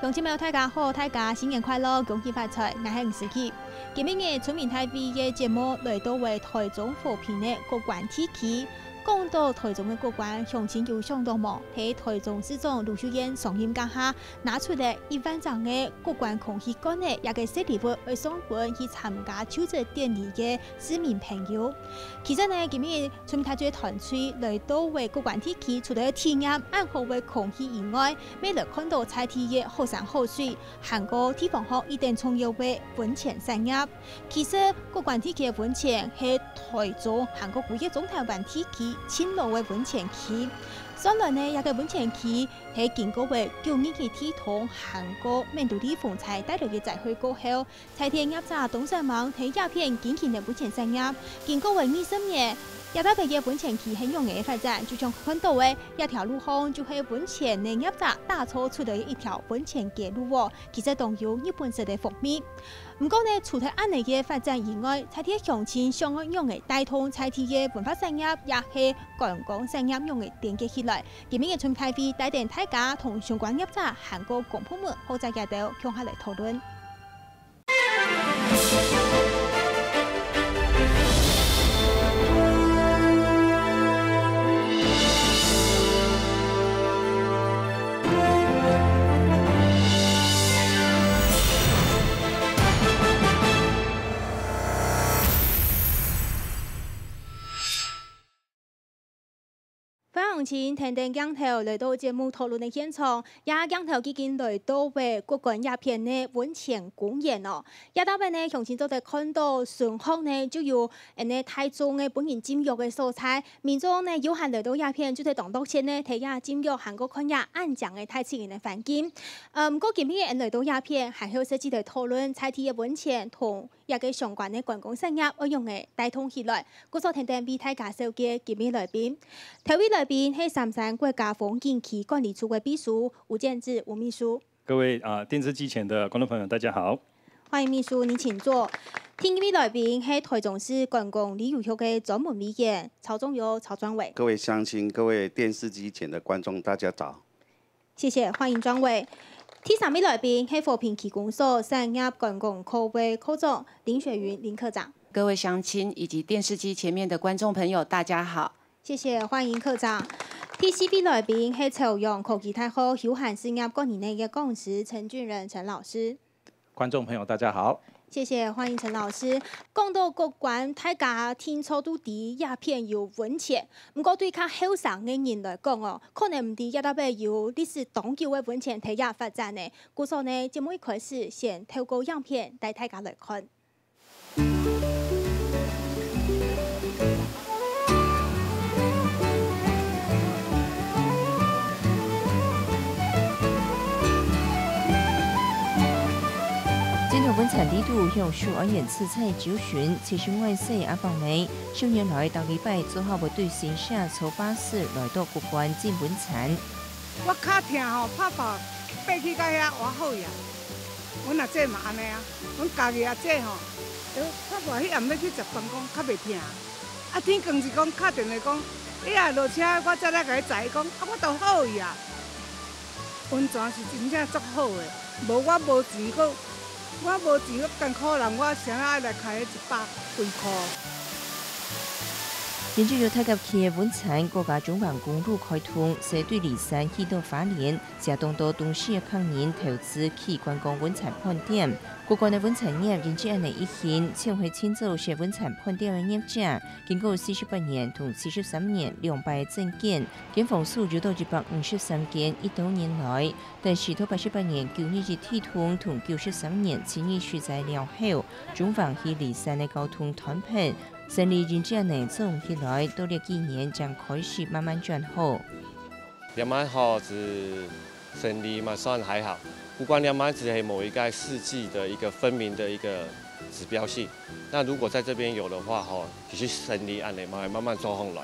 乡亲们大家好，大家新年快乐，恭喜发财，我是吴思琪。今日嘅村民大会嘅节目来到为台中和平嘅国关体区。讲到台中嘅国关，乡亲就相当忙。喺台中市长卢秀燕上任家下，拿出嚟1万张嘅国关空气杆嘅一个设礼物去送本去参加求职典礼嘅市民朋友。其实呢，今日村民大会团队来到为国关体区，除了体验安好嘅空气以外，未来看到菜地嘅好山好水，韩国地方學一定重要嘅温泉產業。其實國關地區嘅温泉係台中韓國古嘅中台灣地區淺路嘅温泉區。將來呢，一個温泉區係經過為9年嘅鐵通韓國面對啲風災帶來嘅災害過後，菜地業者東山網喺鴉片建起嘅温泉產業，經過為20年。一大嘅温泉區很容易發展，就像看到嘅一條路巷，就係温泉嘅業者打造出嚟一條温泉嘅路喎。其實都有日本式嘅風味。唔過呢，除咗安尼嘅發展以外，菜地鄉親想要用嚟帶動菜地嘅文化產業，也係觀光產業用嚟連結起來。今日嘅村大會帶領大家同相關業者、韓國公部門好在嘅度向下嚟討論。鄉親聽定鏡頭來到節目討論嘅現場，也鏡頭已經來到為國關鴉片嘅温泉公園哦。一大班呢鄉親都在看到順後呢就有台中嘅本人佔約嘅所在，民眾呢有限來到鴉片，就在當到前呢睇下佔約韓國看下安詳嘅太自然嘅環境。唔過今日嘅人來到鴉片，還有實際嚟討論菜地嘅温泉同一個相關嘅觀光產業，我用嚟帶動起來。故所聽定俾大家紹介今日來賓，頭位來賓。係三山國家風景區管理處的秘書吳建志吳秘書。各位電視機前的觀眾朋友，大家好。歡迎秘書，你請坐。聽今日來賓係台中市觀光旅遊局嘅專門委員曹仲友曹專委。各位鄉親，各位電視機前的觀眾，大家早。謝謝，歡迎專委。第三位來賓係和平區公所產業觀光科委科長林雪雲林科長。各位鄉親以及電視機前面的觀眾朋友，大家好。謝謝，歡迎科長。第四位來賓係朝陽科技大學有限事業管理嘅講師陳俊仁陳老師。觀眾朋友，大家好。謝謝，歡迎陳老師。講到國關，大家聽錯都啲鴉片有温泉，唔過對較後生嘅人來講哦，可能唔啲一大筆有歷史長久嘅温泉體驗發展呢。故所呢，節目一開始先透過樣片帶大家來看。温泉地圖向樹愛園刺菜找尋，70萬歲阿房梅少年來到禮拜做好部隊先下坐巴士來到國關進温泉。我腳痛吼，拍跑爬去到遐還好呀。阮阿姐嘛安尼啊，阮家己阿姐吼，拍跑迄暗要去食飯講較袂痛。啊天光是講敲電話講，你若落車，我才來甲你載講，啊我都好呀。溫泉是真正足好誒，無我無錢個。我無錢，我艱苦人，我想愛來開100幾塊。連接咗太急區嘅温泉，國家中橫公路開通，西對梨山去到花蓮，加東到東市嘅客人投資去觀光温泉盤點。國關嘅温泉業因此安尼一現，前回遷走些温泉盤點嘅業者，經過48年同43年200證件，檢房數就到153件，1到年來，但是到88年9年嘅鐵通同93年7年續在了後，中橫去梨山嘅交通團盤。勝利因此安尼總起來，到了幾年將開始慢慢轉好。兩萬號是勝利嘛，算還好。不過兩萬只係某一個世紀的一個分明的一個指標性。那如果在這邊有的話，吼，其實勝利安尼慢慢做上來。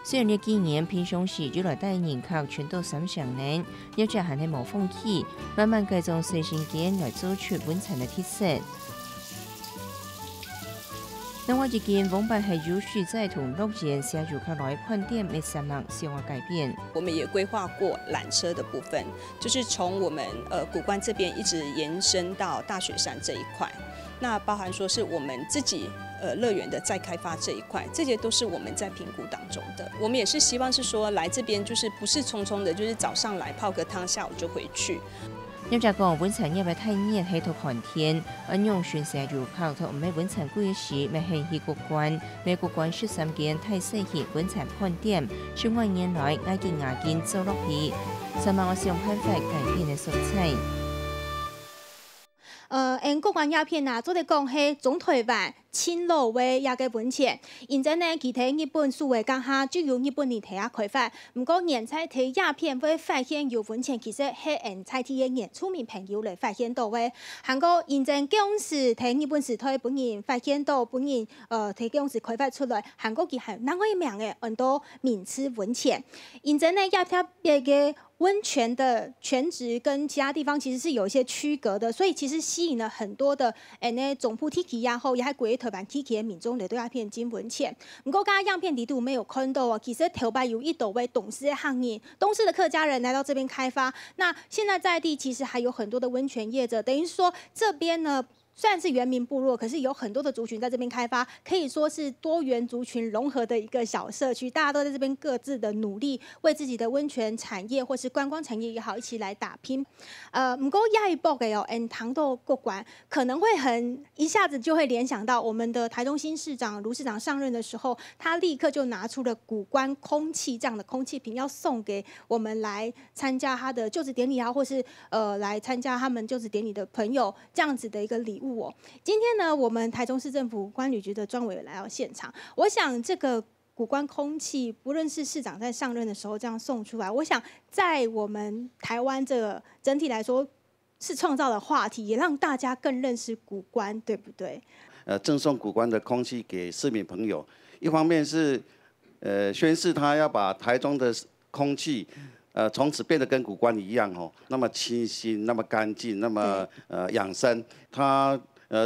雖然呢幾年平常時就來帶人客全到三上年，業者還係無放棄，慢慢改造細心間來做出温泉嘅特色。另外一件网办系有许在同乐园写游客来饭店的3项相关改变。我们也规划过缆车的部分，就是从我们古关这边一直延伸到大雪山这一块，那包含说是我们自己乐园的再开发这一块，这些都是我们在评估当中的。我们也是希望是说来这边就是不是匆匆的，就是早上来泡个汤，下午就回去。又就讲温泉业嘅體驗喺度寒天，安用選擇遊客同唔係温泉季時，咪係去國關，美國關13間太細嘅温泉飯店，15年來挨件牙件做落去，3萬我用辦法改變嘅色彩。國關鴉片啊，做嚟講係總台灣青島嘅一個溫泉，現在呢，其他日本數位港下就由日本人睇下開發。不過現在睇鴉片會發現有溫泉，其實係人在地嘅原住民朋友嚟發現到嘅。韓國現在公司睇日本時代本人發現到本人睇公司開發出來，韓國佢係南外名嘅很多名次溫泉。現在呢，鴉片嘅溫泉的泉質跟其他地方其實是有一些區隔的，所以其實吸引了很多的總部地區然後也係國台灣地區的民眾嚟到鴉片浸溫泉。不過剛剛樣片地圖沒有看到啊，其實頭擺有一朵位董事的行業，東勢的客家人來到這邊開發。那現在在地其實還有很多的溫泉業者，等於說這邊呢，雖然是原民部落，可是有很多的族群在這邊開發，可以說是多元族群融合的一個小社區，大家都在這邊各自的努力，為自己的溫泉產業或是觀光產業也好，一起來打拼。不過下一步嘅哦，談到國關，可能會一下子就會聯想到我們的台中新市長盧市長上任的時候，他立刻就拿出了古關空氣這樣的空氣瓶，要送給我們來參加他的就職典禮啊，或是來參加他們就職典禮的朋友，這樣子的一個禮物。今天呢，我們台中市政府觀旅局的專委來到現場。我想這個古關空氣，不論是市長在上任的時候這樣送出來，我想在我們台灣這個整體來說，是創造了話題，也讓大家更認識古關，對不對？贈送古關的空氣給市民朋友，一方面是宣示他要把台中的空氣。從此變得跟古關一樣哦，那麼清新，那麼乾淨，那麼養生。他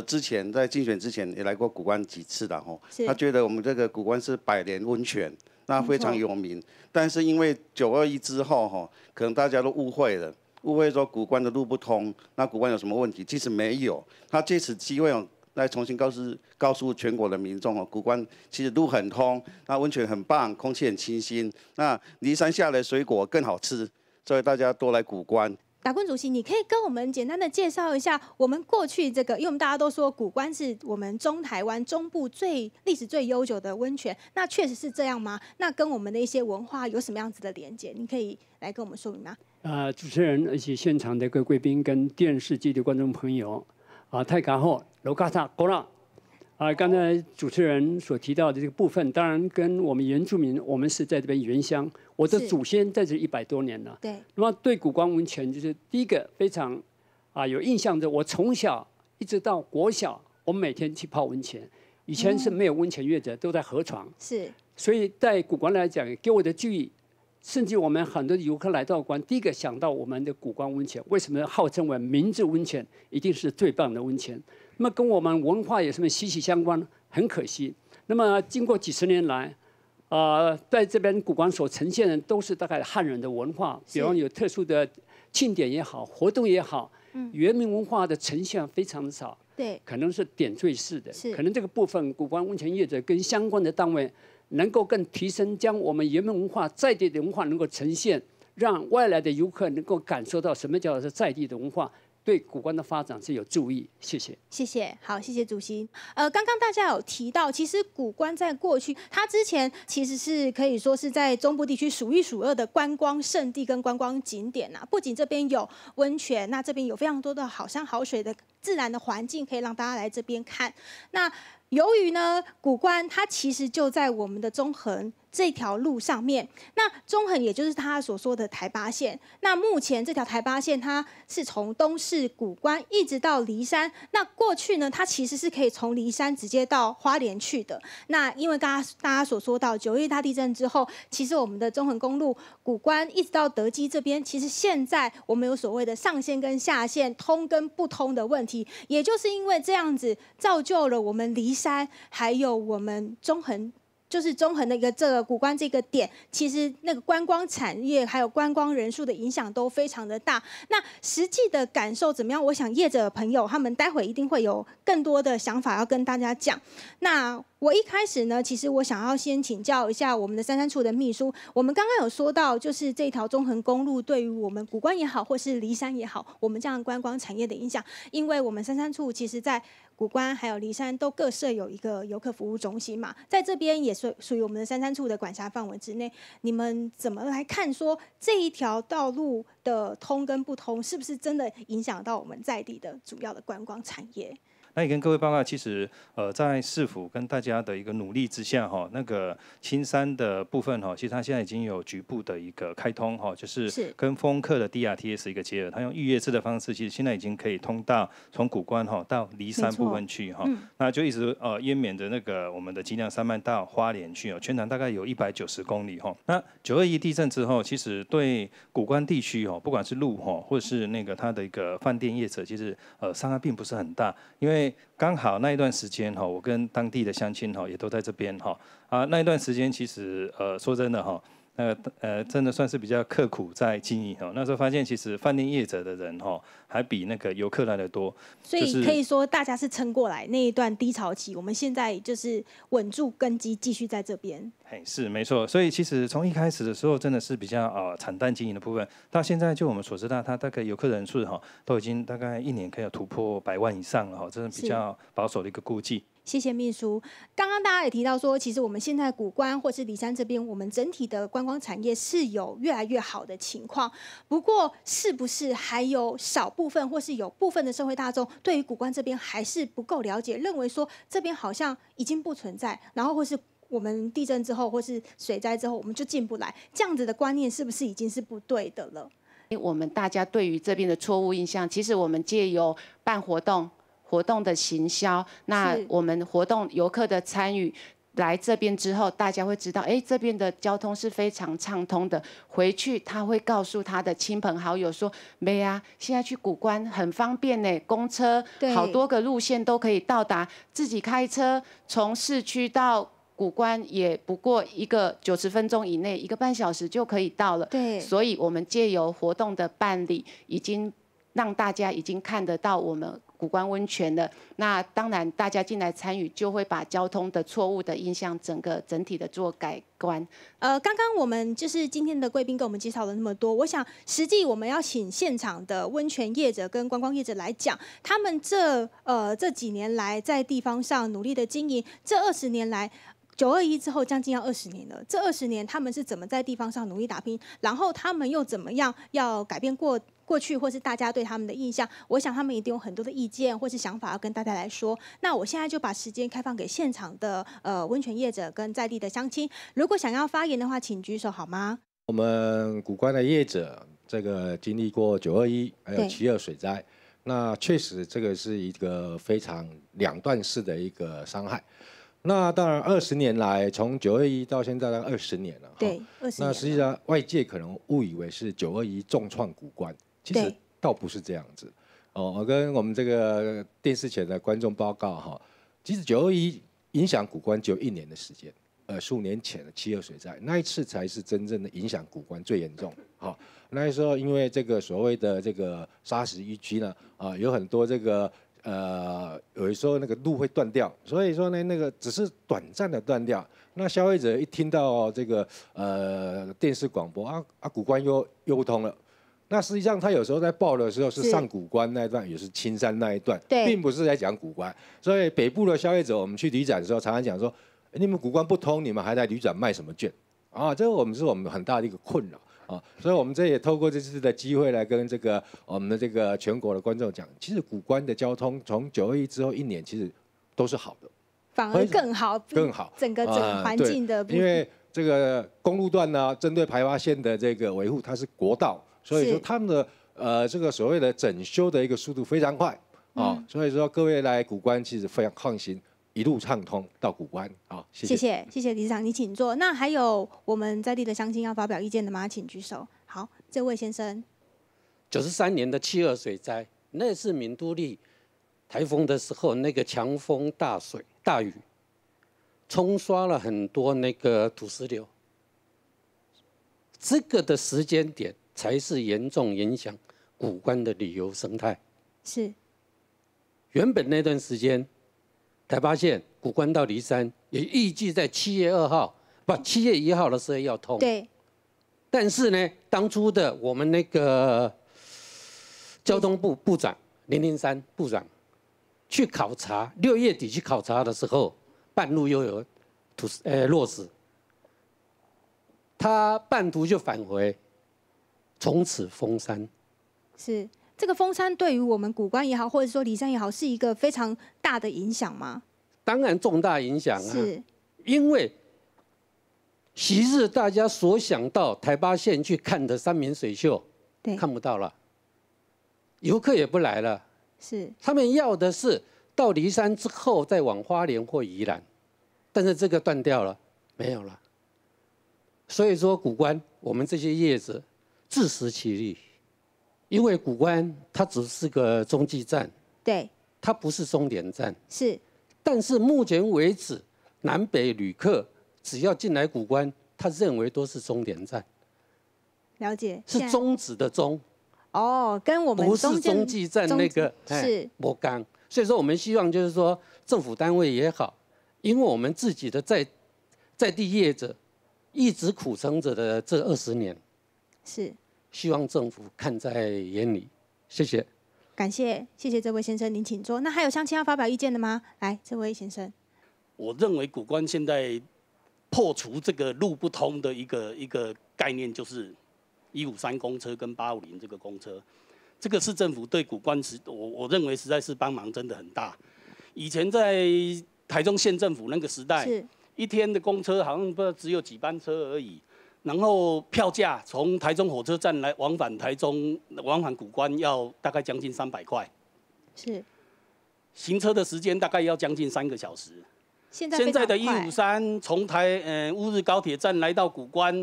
之前在競選之前也來過古關幾次的哦，他覺得我們這個古關是百年溫泉，那非常有名。但是因為921之後哈，可能大家都誤會了，誤會說古關的路不通，那古關有什麼問題？其實沒有，他借此機會哦。來重新告訴全國的民眾哦，古關其實路很通，那溫泉很棒，空氣很清新，那離山下的水果更好吃，所以大家多來古關。達坤主席，你可以跟我們簡單的介紹一下我們過去這個，因為我們大家都說古關是我們中台灣中部歷史最悠久的溫泉，那確實是這樣嗎？那跟我們的一些文化有什麼樣子的連結？你可以來跟我們說明嗎？主持人，而且現場的各位貴賓跟電視機的觀眾朋友。大家好，羅家察過啦。剛才主持人所提到的這個部分，當然跟我們原住民，我們是在這邊原鄉，我的祖先在這100多年了。對。那麼對古關溫泉，就是第一個非常有印象的。我從小一直到國小，我們每天去泡溫泉。以前是沒有溫泉業者，都在河床。是。所以在古關來講，給我的記憶。甚至我們很多遊客來到關，第一個想到我們的古關溫泉，為什麼號稱為明治溫泉，一定是最棒的溫泉？那麼跟我們文化有什麼息息相關？很可惜。那麼經過幾十年來，在這邊古關所呈現的都是大概漢人的文化，比方有特殊的慶典也好，活動也好，原民文化的呈現非常的少。對，可能是點綴式的，可能這個部分古關溫泉業者跟相關的單位。能夠更提升，將我們原民文化在地的文化能夠呈現，讓外來的遊客能夠感受到什麼叫做在地的文化，對古關的發展是有助益。謝謝。謝謝，好，謝謝主席。剛剛大家有提到，其實古關在過去，它之前其實是可以說是在中部地區數一數二的觀光勝地跟觀光景點吶。不僅這邊有溫泉，那這邊有非常多的好山好水的自然的環境，可以讓大家來這邊看。那由於呢，古關它其實就在我們的中橫这条路上面。那中横也就是他所说的台八线。那目前这条台八线，它是从东势谷关一直到梨山。那过去呢，它其实是可以从梨山直接到花莲去的。那因为大家所说到9月大地震之后，其实我们的中横公路谷关一直到德基这边，其实现在我们有所谓的上线跟下线通跟不通的问题，也就是因为这样子造就了我们梨山还有我们中横。就是中横的一个这个谷关这个点，其实那个观光产业还有观光人数的影响都非常的大。那实际的感受怎么样？我想业者朋友他们待会一定会有更多的想法要跟大家讲。那我一开始呢，其实我想要先请教一下我们的33处的秘书。我们刚刚有说到，就是这条中横公路对于我们谷关也好，或是梨山也好，我们这样观光产业的影响，因为我们33处其实在谷关还有梨山都各设有一个游客服务中心嘛，在这边也属于我们的33处的管辖范围之内。你们怎么来看说这一条道路的通跟不通，是不是真的影响到我们在地的主要的观光产业？那也跟各位报告，其实在市府跟大家的一个努力之下哈，那个青山的部分哈，其实它现在已经有局部的一个开通哈，就是跟丰客的 DRTS 一个结合，它用预约制的方式，其实现在已经可以通到从谷关哈到梨山部分去哈，那就一直延绵着那个我们的吉良山脉到花莲去哦，全长大概有190公里哈。那921地震之后，其实对谷关地区哦，不管是路哈，或是那个它的一个饭店业者，其实伤害并不是很大，因为刚好那一段时间哈，我跟当地的乡亲哈也都在这边哈那一段时间其实说真的哈，真的算是比较刻苦在经营哈。那时候发现其实饭店业者的人哈还比那个游客来的多，所以可以说大家是撑过来那一段低潮期，我们现在就是稳住根基，继续在这边。是没错，所以其实从一开始的时候真的是比较惨淡经营的部分，到现在就我们所知道，它大概游客人数哈都已经大概1年可以有突破100万以上了哈，这是比较保守的一个估计。谢谢秘书。刚刚大家也提到说，其实我们现在谷关或是梨山这边，我们整体的观光产业是有越来越好的情况。不过，是不是还有少部分或是有部分的社会大众对于谷关这边还是不够了解，认为说这边好像已经不存在，然后或是我们地震之后或是水灾之后我们就进不来，这样子的观念是不是已经是不对的了？我们大家对于这边的错误印象，其实我们借由办活动的行销，那我们活动游客的参与，来这边之后，大家会知道，这边的交通是非常畅通的。回去他会告诉他的亲朋好友说，没啊，现在去谷关很方便呢，公车好多个路线都可以到达，自己开车从市区到谷关也不过一个90分钟以内，1个半小时就可以到了。对，所以我们借由活动的办理，已经让大家已经看得到我们谷关温泉了。那当然，大家进来参与，就会把交通的错误的印象整体的做改观。刚刚我们就是今天的贵宾跟我们介绍了那么多，我想实际我们要请现场的温泉业者跟观光业者来讲，他们这几年来在地方上努力的经营，这20年来。921之后将近要20年了，这20年他们是怎么在地方上努力打拼，然后他们又怎么样要改变过去或是大家对他们的印象，我想他们一定有很多的意见或是想法要跟大家来说。那我现在就把时间开放给现场的温泉业者跟在地的乡亲，如果想要发言的话，请举手好吗？我们谷关的业者这个经历过921还有72水灾，那确实这个是一个非常两段式的一个伤害。那当然，20年来，从921到现在大概20年了。对，20年。那实际上外界可能误以为是921重创谷关，其实倒不是这样子。我跟我们这个电视前的观众报告哈，其实921影响谷关只有1年的時間，15年前的72水灾那一次才是真正的影响谷关最严重。好，那时候因为这个所谓的这个砂石淤积呢，有很多这个。有的时候那个路会断掉，所以说呢，那个只是短暂的断掉。那消费者一听到这个电视广播谷关又不通了，那实际上他有时候在报的时候是上谷关那一段，也是青山那一段，并不是在讲谷关。所以北部的消费者，我们去旅展的时候，常常讲说，你们谷关不通，你们还在旅展卖什么券？这个是我们很大的一个困扰。所以我们这也透过这次的机会来跟我们的这个全国的观众讲，其实谷关的交通从921之后1年其实都是好的，反而更好，整个环境的。因为这个公路段呢，针对排华线的这个维护，它是国道，所以说他们的这个所谓的整修的一个速度非常快啊，所以说各位来谷关其实非常放心，一路畅通到谷关啊。谢谢理事长，你请坐。那还有我们在地的乡亲要发表意见的吗？请举手。好，这位先生。93年的72水灾，那是闽都历台风的时候，那个强风大雨，冲刷了很多那个土石流。这个的时间点才是严重影响谷关的旅游生态。是。原本那段时间，台八线谷关到梨山也预计在7月1号的时候要通。对。但是呢，当初的我们那个交通部部长003部长去考察，6月底去考察的时候，半路又有落石，他半途就返回，从此封山。是这个封山对于我们谷关也好，或者说梨山也好，是一个非常大的影响吗？当然重大影响啊，是因为昔日大家所想到台八线去看的三民水秀，看不到了。游客也不来了，是他们要的是到梨山之后再往花莲或宜兰，但是这个断掉了，没有了。所以说谷关我们这些业者自食其力，因为谷关它只是个中继站，对，它不是终点站，是。但是目前为止，南北旅客只要进来谷关，他认为都是终点站。了解，是终止的终。哦，跟我们不是中继站那个是摩岗，所以说我们希望就是说政府单位也好，因为我们自己的在地业者一直苦撑着的这20年，是希望政府看在眼里。谢谢，感谢这位先生，您请坐。那还有乡亲要发表意见的吗？来，这位先生。我认为谷关现在破除这个路不通的一个概念，就是153公车跟850这个公车，这个市政府对谷关我认为实在是帮忙真的很大。以前在台中县政府那个时代，一天的公车好像不知道只有几班车而已，然后票价从台中火车站来往返台中、往返谷关要大概将近300块，是，行车的时间大概要将近3个小时。现在的153从乌日高铁站来到谷关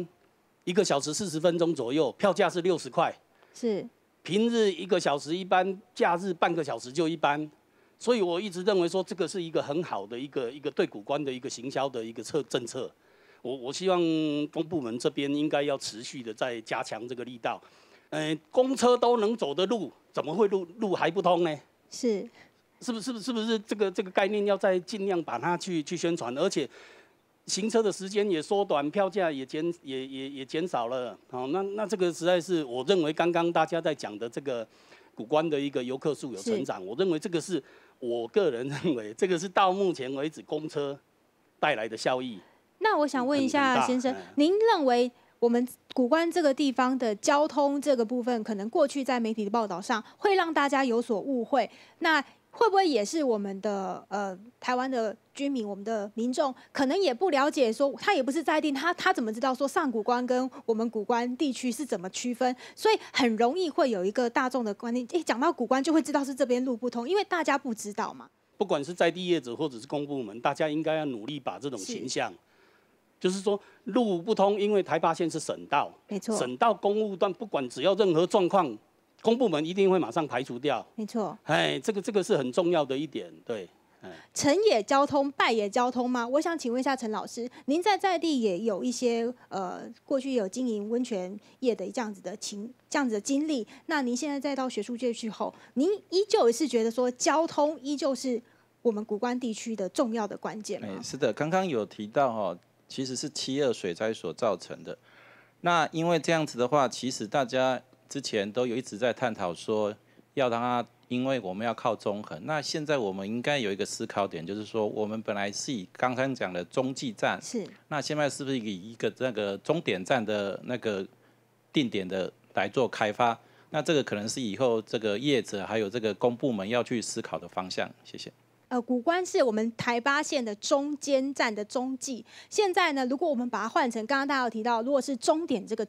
，1个小时40分钟左右，票价是60块。是。平日1个小时一班，假日半个小时就一班。所以我一直认为说，这个是一个很好的一个对谷关的一个行销的一个政策。我希望公部门这边应该要持续的再加强这个力道。公车都能走的路，怎么会路还不通呢？是不是这个概念要再尽量把它去宣传，而且行车的时间也缩短，票价也减少了。好，那这个实在是我认为刚刚大家在讲的这个谷关的一个游客数有成长，我认为这个是我个人认为这个是到目前为止公车带来的效益。那我想问一下先生，您认为我们谷关这个地方的交通这个部分，可能过去在媒体的报道上会让大家有所误会，那会不会也是我们的台湾的居民，我们的民众可能也不了解，说他也不是在地，他怎么知道说上谷关跟我们谷关地区是怎么区分？所以很容易会有一个大众的观念，一讲到谷关就会知道是这边路不通，因为大家不知道嘛。不管是在地业者或者是公部门，大家应该要努力把这种形象，就是说路不通，因为台八线是省道，没错，省道公路段不管只要任何状况，公部门一定会马上排除掉，没错。这个是很重要的一点，对。成也交通，败也交通吗？我想请问一下陈老师，您在地也有一些过去有经营温泉业的这样子的经历，那您现在再到学术界去后，您依旧也是觉得说交通依旧是我们谷关地区的重要的关键吗？是的，刚刚有提到其实是7.2水灾所造成的。那因为这样子的话，其实大家之前都有一直在探讨说，要让它，因为我们要靠中横。那现在我们应该有一个思考点，就是说，我们本来是以刚刚讲的中继站，是，那现在是不是以一个那个终点站的那个定点的来做开发？那这个可能是以后这个业者还有这个公部门要去思考的方向。谢谢。谷关是我们台八线的中间站的中继。现在呢，如果我们把它换成刚刚大家有提到，如果是终点这个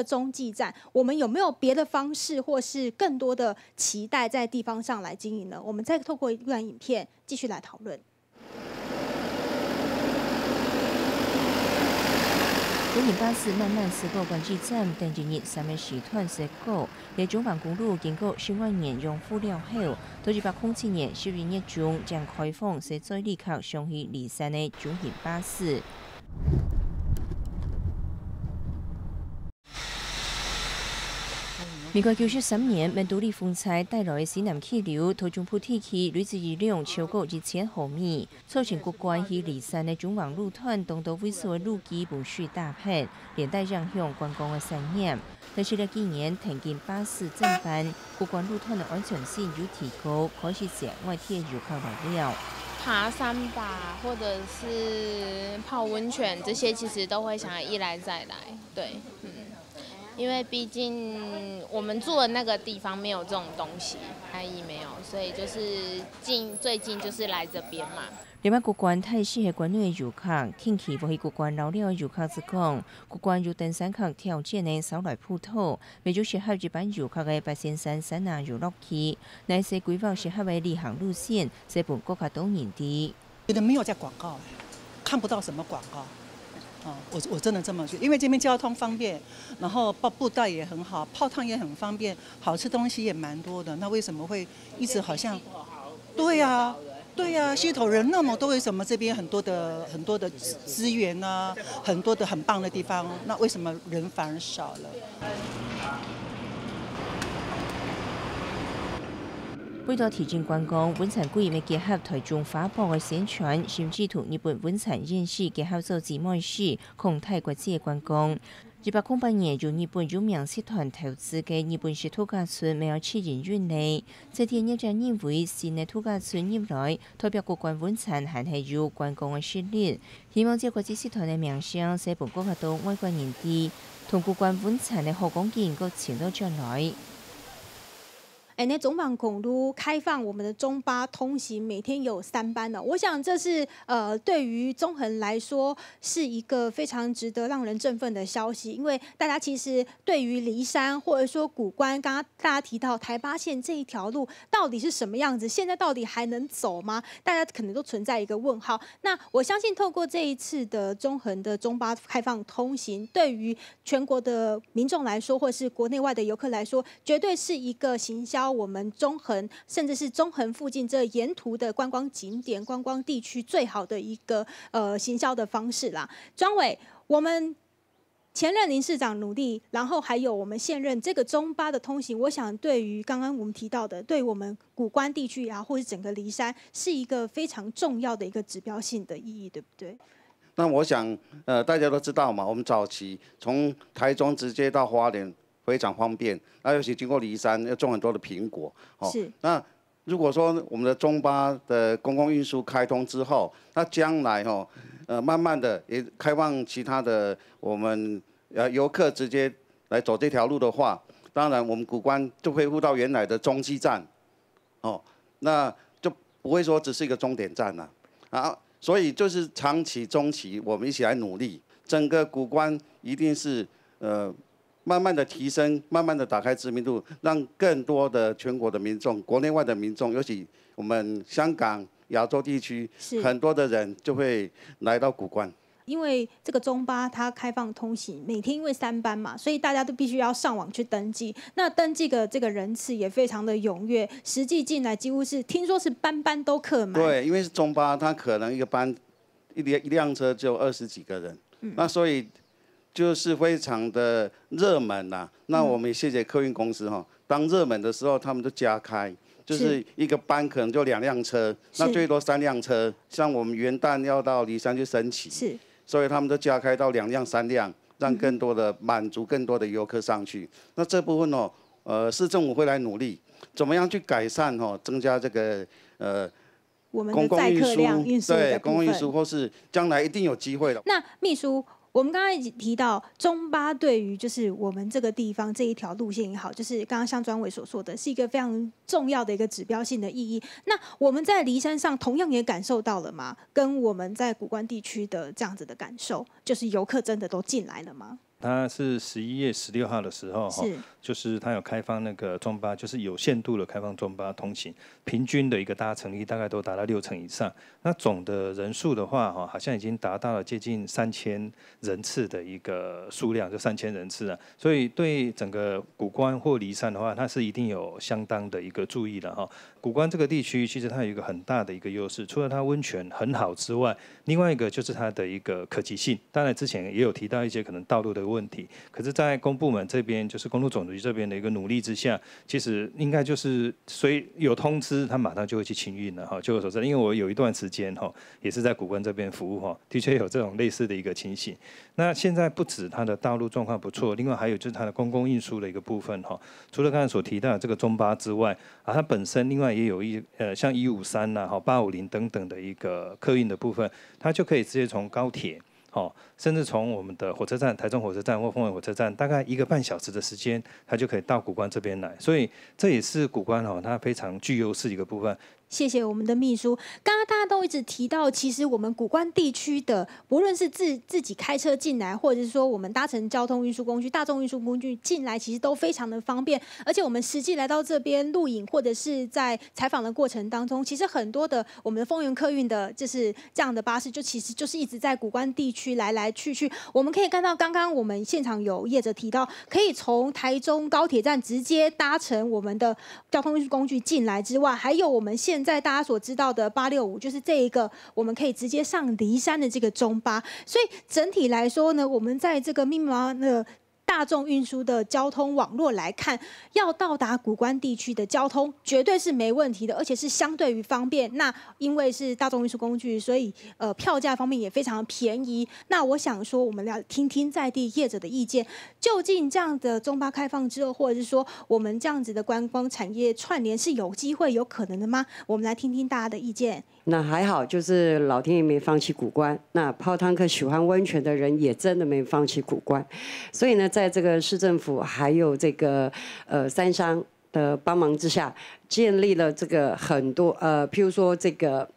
中继站，我们有没有别的方式，或是更多的期待在地方上来经营呢？我们再透过一段影片继续来讨论。中原巴士慢慢驶过关机站，但今日3月10团施工，在中环公路经过10万年用户了后，到1807年11月中将开放是载旅客上去梨山的中原巴士。民国93年，闽独立风灾带来的西南气流，台中埔地区累积雨量超过1000毫米，造成谷关与梨山的中网路段东道萎缩的路基无序大片，连带影响观光的产业。但是，今年停经巴士正班，谷关路段的安全性有提高，开始接外地游客来了。爬山吧，或者是泡温泉，这些其实都会想要一来再来，对，因为毕竟我们住的那个地方没有这种东西，安逸没有，所以就是最近就是来这边嘛。另外，谷关太适合国内的游客，近期无去谷关老了的游客之讲，谷关有登山客条件的少来铺头，未就适合一般游客的八仙山山南游乐区，那些规划适合的旅行路线，是本国较多年的。觉得没有在广告，看不到什么广告。我真的这么觉得，因为这边交通方便，然后步道也很好，泡汤也很方便，好吃东西也蛮多的。那为什么会一直好像？对呀，对呀，溪头人那么多，为什么这边很多的资源啊，很多的很棒的地方，那为什么人反而少了？为了提振观光，文产局要结合台中发布的宣传，甚至同日本文产演示结合做姊妹市，控泰国际的观光。1808年，由日本有名社团投资的日本式度假村没有起人运力。这天业者认为新的度假村入来，代表国关文产还系有观光的实力，希望这国际社团的名声使本国较多外国人知，同国关文产的好光景个前到将来。那中板公路开放我们的中巴通行，每天有3班呢。我想这是对于中横来说是一个非常值得让人振奋的消息，因为大家其实对于梨山或者说谷关，刚刚大家提到台八线这一条路到底是什么样子，现在到底还能走吗？大家可能都存在一个问号。那我相信透过这一次的中横的中巴开放通行，对于全国的民众来说，或是国内外的游客来说，绝对是一个行销我们中横，甚至是中横附近这沿途的观光景点、观光地区最好的一个行销的方式啦。庄委，我们前任林市长努力，然后还有我们现任这个中巴的通行，我想对于刚刚我们提到的，对我们谷关地区啊，或是整个梨山，是一个非常重要的一个指标性的意义，对不对？那我想，大家都知道嘛，我们早期从台中直接到花莲非常方便，那尤其经过梨山要种很多的苹果，是。那如果说我们的中巴的公共运输开通之后，那将来慢慢的也开放其他的我们游客直接来走这条路的话，当然我们谷关就恢复到原来的中继站，那就不会说只是一个终点站了啊。所以就是长期、中期，我们一起来努力，整个谷关一定是慢慢的提升，慢慢的打开知名度，让更多的全国的民众、国内外的民众，尤其我们香港、亚洲地区很多的人就会来到谷关。因为这个中巴它开放通行，每天因为3班嘛，所以大家都必须要上网去登记。那登记的这个人次也非常的踊跃，实际进来几乎是听说是班班都客满。对，因为是中巴，它可能一个班一辆车只有20几个人，那所以就是非常的热门呐。那我们也谢谢客运公司当热门的时候，他们就加开。就是一个班可能就2辆车，那最多3辆车。像我们元旦要到梨山去升旗，所以他们都加开到2辆、3辆，让更多的满足更多的游客上去。那这部分市政府会来努力，怎么样去改善增加这个我们的载客量运输的部分，对公共运输或是将来一定有机会的。那秘书，我们刚刚已经提到中巴对于就是我们这个地方这一条路线也好，就是刚刚像专委所说的，是一个非常重要的一个指标性的意义。那我们在梨山上同样也感受到了吗？跟我们在古关地区的这样子的感受，就是游客真的都进来了吗？它是11月16号的时候，就是它有开放那个中巴，就是有限度的开放中巴通行，平均的一个搭乘率大概都达到60%以上。那总的人数的话，好像已经达到了接近3000人次的一个数量，就3000人次啊。所以对整个古关或梨山的话，它是一定有相当的一个注意的哈。古关这个地区其实它有一个很大的一个优势，除了它温泉很好之外，另外一个就是它的一个可及性。当然之前也有提到一些可能道路的问题，可是，在公部门这边，就是公路总局这边的一个努力之下，其实应该就是虽有通知，他马上就会去清运了哈。据我所知，因为我有一段时间哈，也是在古关这边服务哈，的确有这种类似的一个情形。那现在不止它的道路状况不错，另外还有就是它的公共运输的一个部分哈。除了刚才所提到的这个中巴之外，它本身另外也有像153呐、850等等的一个客运的部分，它就可以直接从高铁。甚至从我们的火车站，台中火车站或凤尾火车站，大概1个半小时的时间，它就可以到古关这边来。所以这也是古关它非常具优势的一个部分。谢谢我们的秘书。刚刚大家都一直提到，其实我们古关地区的，不论是自己开车进来，或者是说我们搭乘交通运输工具、大众运输工具进来，其实都非常的方便。而且我们实际来到这边录影，或者是在采访的过程当中，其实很多的我们的丰原客运的，就是这样的巴士，其实就是一直在古关地区来来去去。我们可以看到，刚刚我们现场有业者提到，可以从台中高铁站直接搭乘我们的交通运输工具进来之外，还有我们现在大家所知道的865，就是这一个我们可以直接上梨山的这个中巴。所以整体来说呢，我们在这个密密麻麻的大众运输的交通网络来看，要到达古关地区的交通绝对是没问题的，而且是相对于方便。那因为是大众运输工具，所以票价方面也非常便宜。那我想说，我们要听听在地业者的意见，究竟这样的中巴开放之后，或者是说我们这样子的观光产业串联是有机会、有可能的吗？我们来听听大家的意见。那还好，就是老天爷没放弃古关。那泡汤客喜欢温泉的人也真的没放弃古关，所以呢，在这个市政府还有这个三商的帮忙之下，建立了这个很多譬如说这个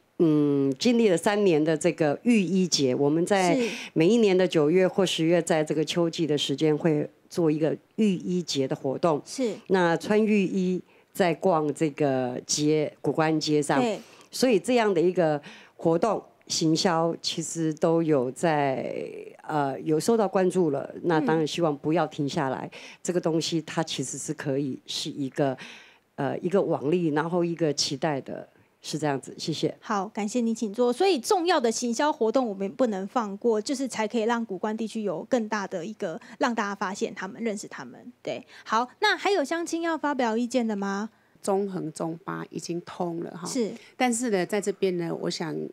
经历了3年的这个浴衣节，我们在每一年的9月或10月，在这个秋季的时间会做一个浴衣节的活动。是，那穿浴衣在逛这个古关街上。所以这样的一个活动行销，其实都有有受到关注了。那当然希望不要停下来，这个东西它其实是可以是一个往例，然后一个期待的。是这样子，谢谢。好，感谢你，请坐。所以重要的行销活动我们不能放过，就是才可以让古关地区有更大的一个让大家发现他们、认识他们。对，好，那还有乡亲要发表意见的吗？中横中巴已经通了哈，是，但是呢，在这边呢，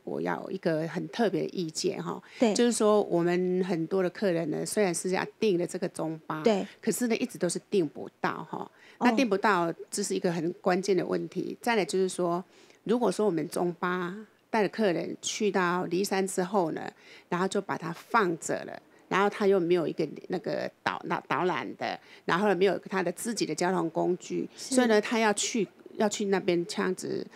我要有一个很特别的意见哈，对，就是说我们很多的客人呢，虽然是要订了这个中巴，对，可是呢，一直都是订不到哈，那订不到，这是一个很关键的问题。再来就是说，如果说我们中巴带着客人去到梨山之后呢，然后就把它放着了。然后他又没有一个那个导览的，然后没有他的自己的交通工具，所以呢，他要去那边这样子，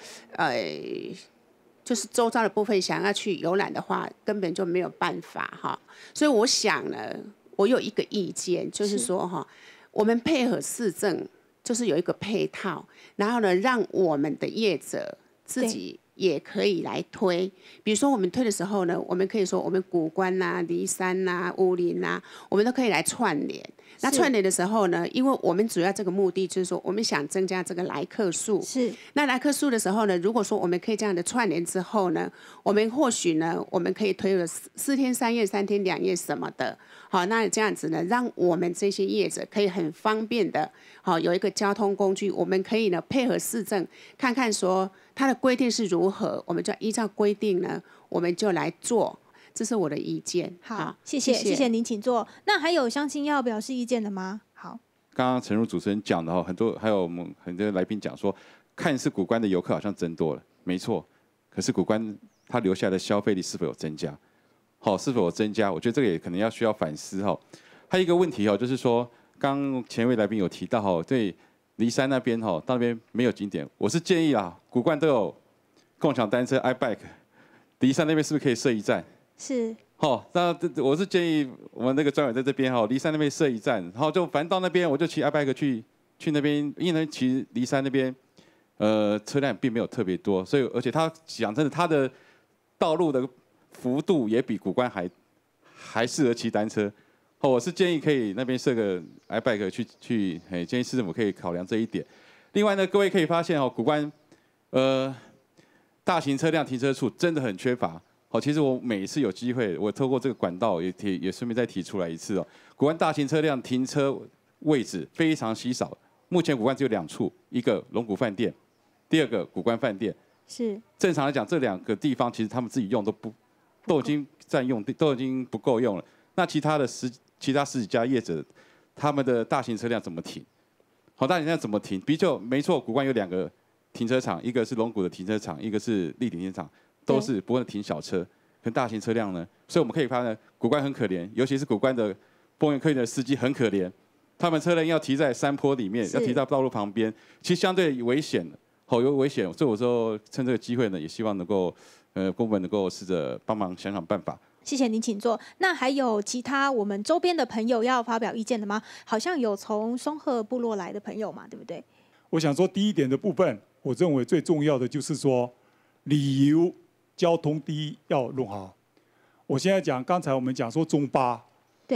就是周遭的部分想要去游览的话，根本就没有办法哈。所以我想呢，我有一个意见，就是说哈，我们配合市政，就是有一个配套，然后呢，让我们的业者自己也可以来推，比如说我们推的时候呢，我们可以说我们古关呐、梨山呐、武林呐，我们都可以来串联。那串联的时候呢，因为我们主要这个目的就是说，我们想增加这个来客数。是。那来客数的时候呢，如果说我们可以这样的串联之后呢，我们或许呢，我们可以推了4天3夜、3天2夜什么的。好，那这样子呢，让我们这些业者可以很方便的，好有一个交通工具，我们可以呢配合市政，看看说它的规定是如何，我们就依照规定呢，我们就来做。这是我的意见。好，谢谢您，请坐。那还有乡亲要表示意见的吗？好。刚刚陈如主持人讲的哈，还有我们很多来宾讲说，看似古关的游客好像增多了，没错。可是古关它留下的消费力是否有增加？是否有增加？我觉得这个也可能需要反思还有一个问题就是说，刚前一位来宾有提到对梨山那边到那边没有景点，我是建议古关都有共享单车 iBike， 梨山那边是不是可以设一站？是。那我是建议我们那个专委在这边梨山那边设一站，然后就反正到那边我就骑 iBike 去那边，因为其实梨山那边车辆并没有特别多，所以而且它讲真的，它的道路的幅度也比古关还适合骑单车。我是建议可以那边设个 iBike 去建议市政府可以考量这一点。另外呢，各位可以发现古关大型车辆停车处真的很缺乏。其实我每一次有机会，我透过这个管道也顺便再提出来一次古关大型车辆停车位置非常稀少，目前古关只有2处，一个龙谷饭店，第二个古关饭店。是。正常来讲，这2个地方其实他们自己用都已经占用，都已经不够用了。那其他十几家业者，他们的大型车辆怎么停？大型车辆怎么停？的确没错，古关有2个停车场，一个是龙谷的停车场，一个是立体停车场。都是不会停小车，跟大型车辆呢，所以我们可以发现古关很可怜，尤其是古关的丰原客运的司机很可怜，他们车辆要停在山坡里面，要停到道路旁边，其实相对危险，有危险。所以我说趁这个机会呢，也希望能够公部门能够试着帮忙想想办法。谢谢您，请坐。那还有其他我们周边的朋友要发表意见的吗？好像有从松鹤部落来的朋友嘛，对不对？我想说第一点的部分，我认为最重要的就是说旅游。交通第一要弄好。我现在讲，刚才我们讲说中巴，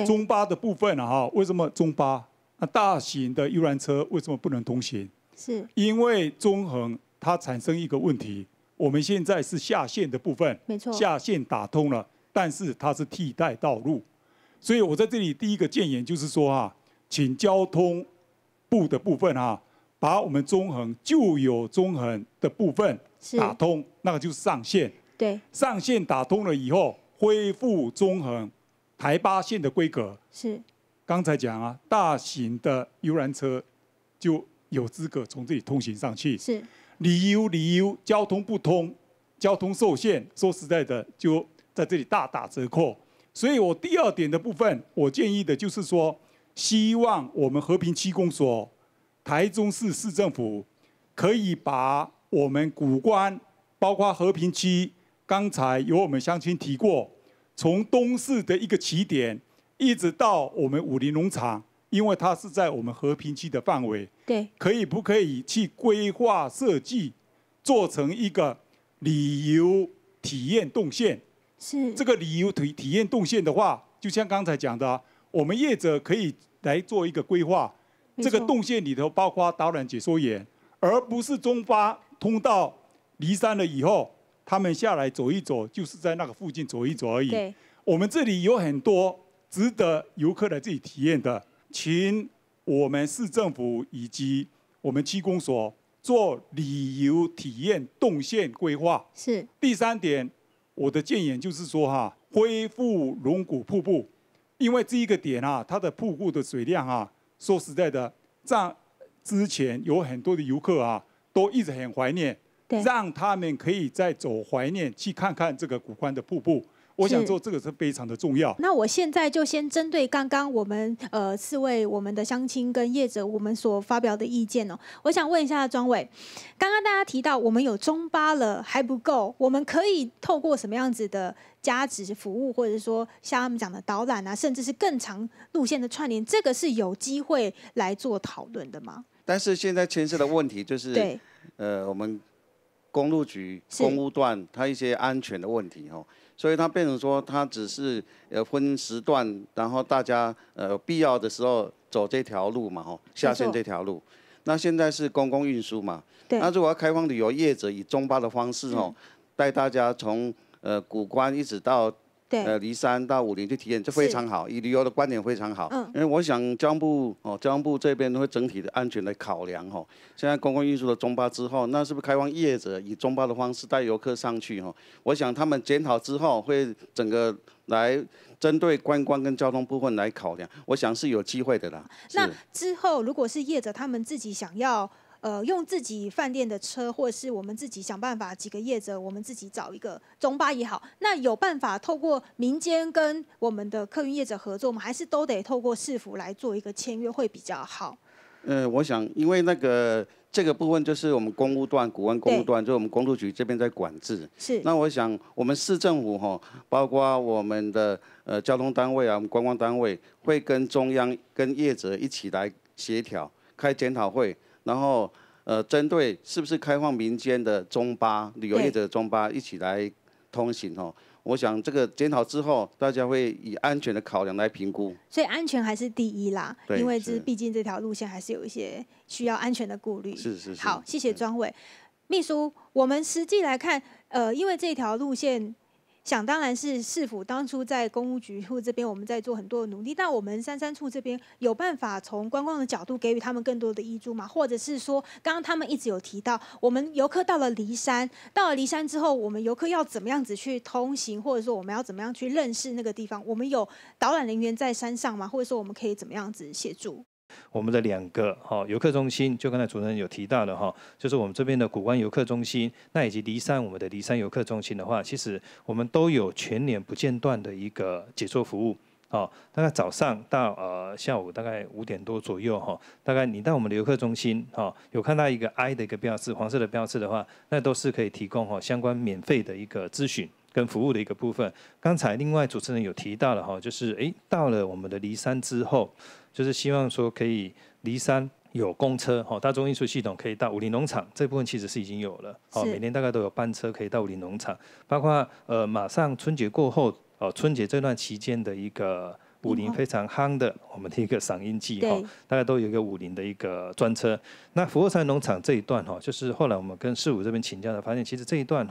中巴的部分为什么中巴？那大型的游览车为什么不能通行？是因为中横它产生一个问题，我们现在是下线的部分，没错，下线打通了，但是它是替代道路，所以我在这里第一个建言就是说请交通部的部分把我们中横旧有中横的部分打通，那个就是上线。对，上线打通了以后，恢复中横台8线的规格。是，刚才讲大型的游览车就有资格从这里通行上去。是，旅游交通不通，交通受限，说实在的，就在这里大打折扣。所以我第2点的部分，我建议的就是说，希望我们和平区公所、台中市市政府可以把我们古关，包括和平区。刚才有我们乡亲提过，从东市的一个起点，一直到我们武林农场，因为它是在我们和平区的范围，对，不可以去规划设计，做成一个旅游体验动线？是这个旅游体验动线的话，就像刚才讲的，我们业者可以来做一个规划，这个动线里头包括导览解说员，而不是中巴通到梨山了以后。他们下来走一走，就是在那个附近走一走而已。对，我们这里有很多值得游客来自己体验的，请我们市政府以及我们区公所做旅游体验动线规划。是。第3点，我的建言就是说恢复龙谷瀑布，因为这一个点它的瀑布的水量说实在的，在之前有很多的游客都一直很怀念。让他们可以再走怀念，去看看这个古关的瀑布。我想说这个是非常的重要。那我现在就先针对刚刚我们4位我们的乡亲跟业者我们所发表的意见我想问一下庄委，刚刚大家提到我们有中巴了还不够，我们可以透过什么样子的加值服务，或者说像他们讲的导览甚至是更长路线的串联，这个是有机会来做讨论的吗？但是现在牵涉的问题就是，我们公路局公务段它一些安全的问题所以它变成说它只是分时段，然后大家必要的时候走这条路嘛下线这条路。那现在是公共运输嘛，那如果要开放旅游业者以中巴的方式带大家从古关一直到梨山到武陵去体验，这非常好，以旅游的观点非常好。因为我想交通部这边会整体的安全的考量现在公共运输的中巴之后，那是不是开放业者以中巴的方式带游客上去我想他们检讨之后会整个来针对观光跟交通部分来考量，我想是有机会的啦。那之后如果是业者他们自己想要用自己饭店的车，或者是我们自己想办法几个业者，我们自己找一个中巴也好，那有办法透过民间跟我们的客运业者合作吗？还是都得透过市府来做一个签约会比较好？我想因为这个部分就是我们公务段，古关公务段，就是我们公路局这边在管制。是。那我想我们市政府包括我们的交通单位啊，我们观光单位会跟中央跟业者一起来协调，开检讨会，然后针对是不是开放民间的中巴旅游业者的中巴一起来通行我想这个检讨之后，大家会以安全的考量来评估。所以安全还是第一啦，因为毕竟这条路线还是有一些需要安全的顾虑。是。好，谢谢庄委。秘书，我们实际来看，因为这条路线，想当然是市府当初在公务局处这边，我们在做很多的努力。但我们三处这边有办法从观光的角度给予他们更多的挹注吗？或者是说，刚刚他们一直有提到，我们游客到了梨山之后，我们游客要怎么样子去通行，或者说我们要怎么样去认识那个地方？我们有导览人员在山上吗？或者说我们可以怎么样子协助？我们的2个游客中心，就刚才主持人有提到的就是我们这边的古关游客中心，那以及梨山我们的梨山游客中心的话，其实我们都有全年不间断的一个解说服务。大概早上到下午大概5点多左右大概你到我们的游客中心有看到一个 I 的一个标志，黄色的标志的话，那都是可以提供相关免费的一个咨询跟服务的一个部分。刚才另外主持人有提到了就是到了我们的梨山之后，就是希望说可以梨山有公车大众运输系统可以到武林农场，这部分其实是已经有了每年大概都有班车可以到武林农场，包括马上春节过后春节这段期间的一个武林非常夯的我们的一个赏樱季大概都有一个武林的一个专车。那福和山农场这一段就是后来我们跟市府这边请教的，发现其实这一段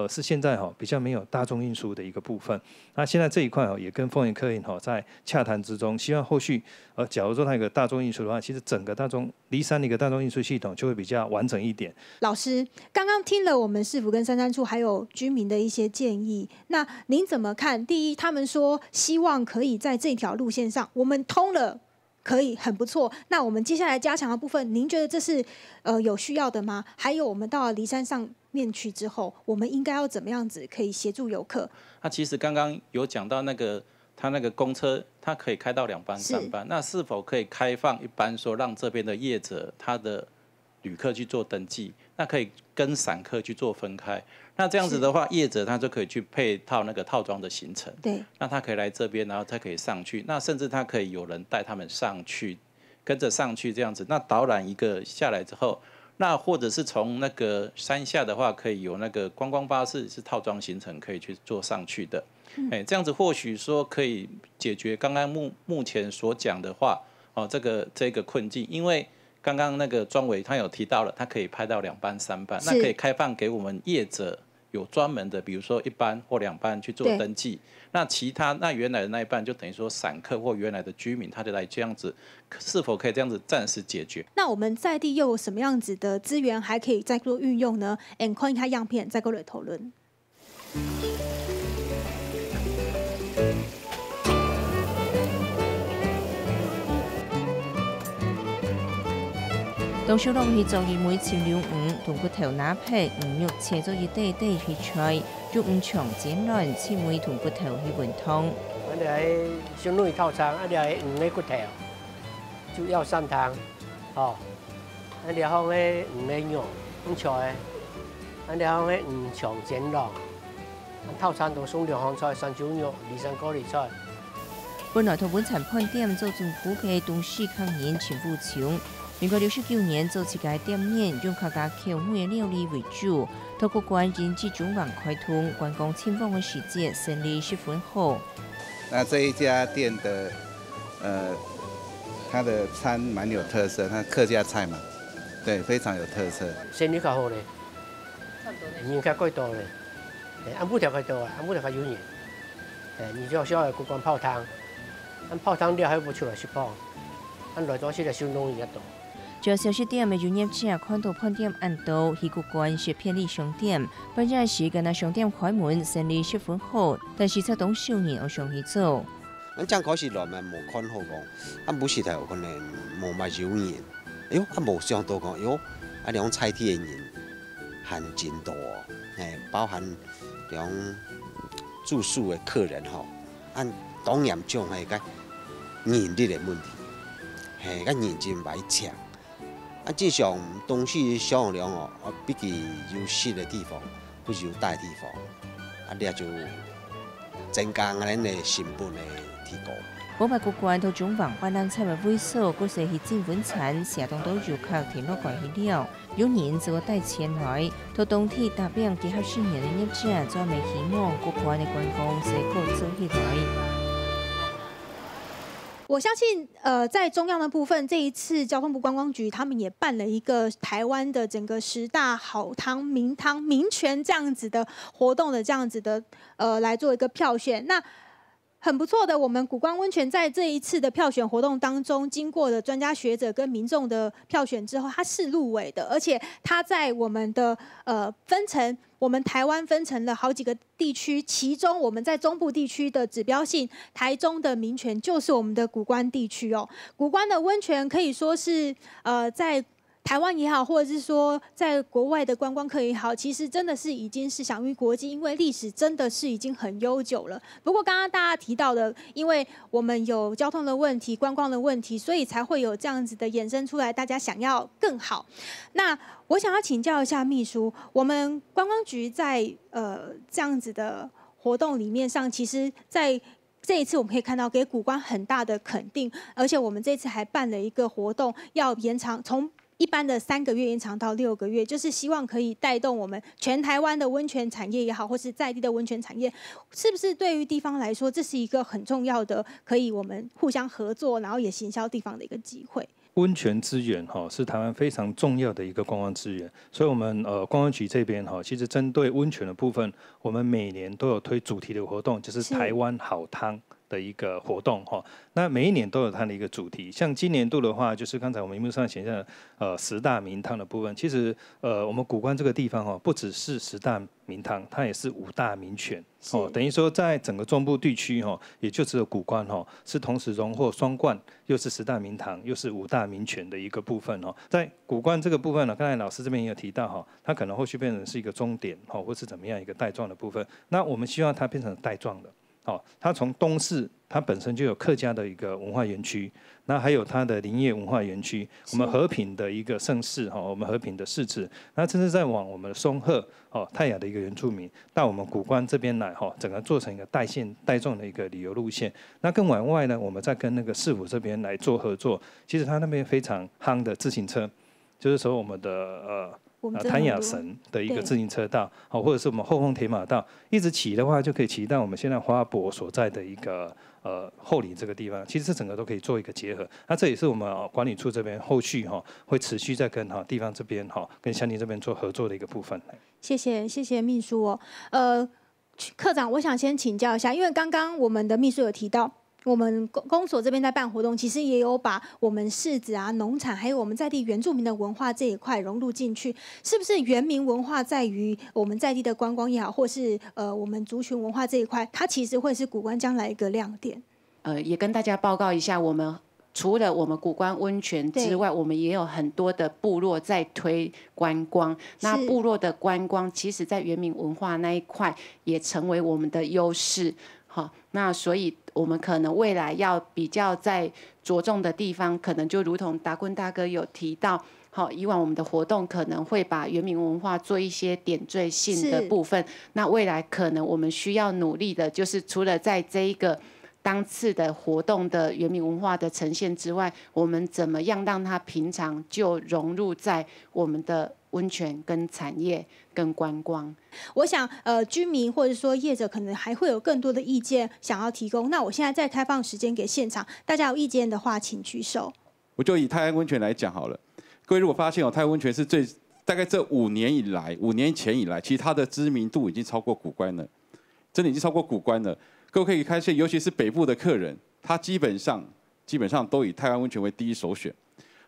是现在比较没有大众运输的一个部分。那现在这一块也跟丰原客运在洽谈之中，希望后续假如说它有个大众运输的话，其实整个梨山的一个大众运输系统就会比较完整一点。老师刚刚听了我们市府跟三处还有居民的一些建议，那您怎么看？第一，他们说希望可以在这条路线上我们通了，可以很不错。那我们接下来加强的部分，您觉得这是有需要的吗？还有我们到了梨山上面去之后，我们应该要怎么样子可以协助游客？那其实刚刚有讲到他那个公车，它可以开到2班、3班，那是否可以开放一班，说让这边的业者他的旅客去做登记，那可以跟散客去做分开。那这样子的话，业者他就可以去配套那个套装的行程。对。那他可以来这边，然后他可以上去。那甚至他可以有人带他们上去，跟着上去这样子。那导览一个下来之后，那或者是从那个山下的话，可以有那个观光巴士是套装行程可以去做上去的。这样子或许说可以解决刚刚目前所讲的话，这个困境，因为刚刚那个庄委他有提到了，他可以派到2班、3班，那可以开放给我们业者有专门的，比如说1班或2班去做登记。那其他原来的那一半就等于说散客或原来的居民，他就来这样子，是否可以这样子暂时解决？那我们在地又有什么样子的资源还可以再做运用呢？看一下样片，再过来讨论。當小龍去做伊每次了同骨頭拿皮肉切咗一堆堆去菜，就長剪爛，切每同骨頭去混湯。我哋喺小龍套餐，我哋係5個骨頭，就要3湯，我哋放喺5個肉菜，我哋放喺長剪爛。套餐都送2項菜，山椒肉、梨山高麗菜。本來同本產判店做政府嘅東西抗議前富強。民國69年做自家店面，用客家口味料理為主，透過觀音及中網開通，觀光前往的時節生意十分好。那這一家店的它的餐蠻有特色，它客家菜嘛，對，非常有特色。生意較好咧，人較貴多咧，按布條較多啊，按布條較有人。你就小嘅古關泡湯，按泡湯料還不出來食飽，按來咗先嚟小農業多。在小吃店的營業者看到判店按到去古關是便利商店，本來是跟那商店開門，生意十分好，但是才當少年我上去做。咱正開始來咪無看好講，啊冇時頭可能無咪少年，無相當講，啊，两菜铁的人含真多，包含两住宿的客人吼，按当严重个认知的问题，个认真歹强。啊，至少东西销售量哦，比起优势的地方，不优待的地方，啊，你就增加咱的成本的提高。古巴古关头中文化人才的萎缩，嗰些係政府產，社當到遊客填落過去了。有人就帶錢來，到當地答應幾合10年的業者，再未希望古關的觀光成果做起來。我相信，在中央的部分，这一次交通部观光局他们也办了一个台湾的整个10大好汤、名汤、名泉这样子的活动的这样子的来做一个票选。那很不错的，我们谷关温泉在这一次的票选活动当中，经过了专家学者跟民众的票选之后，它是入围的，而且它在我们的分成。我们台湾分成了好几个地区，其中我们在中部地区的指标性，台中的民泉就是我们的谷关地区哦。谷关的温泉可以说是在台湾也好，或者是说在国外的观光客也好，其实真的是已经是享誉国际，因为历史真的是已经很悠久了。不过刚刚大家提到的，因为我们有交通的问题、观光的问题，所以才会有这样子的衍生出来，大家想要更好。那我想要请教一下秘书，我们观光局在这样子的活动里面上，其实在这一次我们可以看到给谷关很大的肯定，而且我们这次还办了一个活动，要延长从一般的3个月延长到6个月，就是希望可以带动我们全台湾的温泉产业也好，或是在地的温泉产业，是不是对于地方来说，这是一个很重要的可以我们互相合作，然后也行销地方的一个机会？温泉资源是台湾非常重要的一个观光资源，所以我们观光局这边其实针对温泉的部分，我们每年都有推主题的活动，就是台湾好汤的一个活动那每一年都有它的一个主题，像今年度的话，就是刚才我们荧幕上显现的10大名汤的部分，其实我们谷关这个地方不只是10大名汤，它也是5大名泉等于说在整个中部地区也就只有谷关是同时荣获双冠，又是10大名汤，又是5大名泉的一个部分在谷关这个部分呢，刚才老师这边也有提到它可能后续变成是一个终点或是怎么样一个带状的部分，那我们希望它变成带状的。它从东势，它本身就有客家的一个文化园区，那还有它的林业文化园区，我们和平的一个盛世我们和平的市址，那甚至在往我们的松鹤泰雅的一个原住民到我们谷关这边来整个做成一个带状的一个旅游路线。那更往外呢，我们再跟那个市府这边来做合作，其实它那边非常夯的自行车，就是说我们的潭雅神的一个自行车道，或者是我们后丰铁马道，一直骑的话就可以骑到我们现在花博所在的一个后里这个地方，其实这整个都可以做一个结合。那这也是我们管理处这边后续会持续在跟地方这边跟乡邻这边做合作的一个部分。谢谢秘书科长，我想先请教一下，因为刚刚我们的秘书有提到。我们公所这边在办活动，其实也有把我们市子啊、农产，还有我们在地原住民的文化这一块融入进去。是不是原民文化在于我们在地的观光也好，或是我们族群文化这一块，它其实会是谷关将来一个亮点？也跟大家报告一下，我们除了我们谷关温泉之外，我们也有很多的部落在推观光。那部落的观光，其实在原民文化那一块也成为我们的优势。好，那所以我们可能未来要比较在着重的地方，可能就如同达坤大哥有提到，好，以往我们的活动可能会把原民文化做一些点缀性的部分。那未来可能我们需要努力的，就是除了在这一个当次的活动的原民文化的呈现之外，我们怎么样让它平常就融入在我们的温泉跟产业跟观光？我想居民或者说业者可能还会有更多的意见想要提供。那我现在再开放时间给现场，大家有意见的话请举手。我就以泰安温泉来讲好了，各位如果发现泰安温泉是大概这5年前以来，其实它的知名度已经超过谷关了，真的已经超过谷关了。各位可以发现，尤其是北部的客人，他基本上都以泰安温泉为第一首选。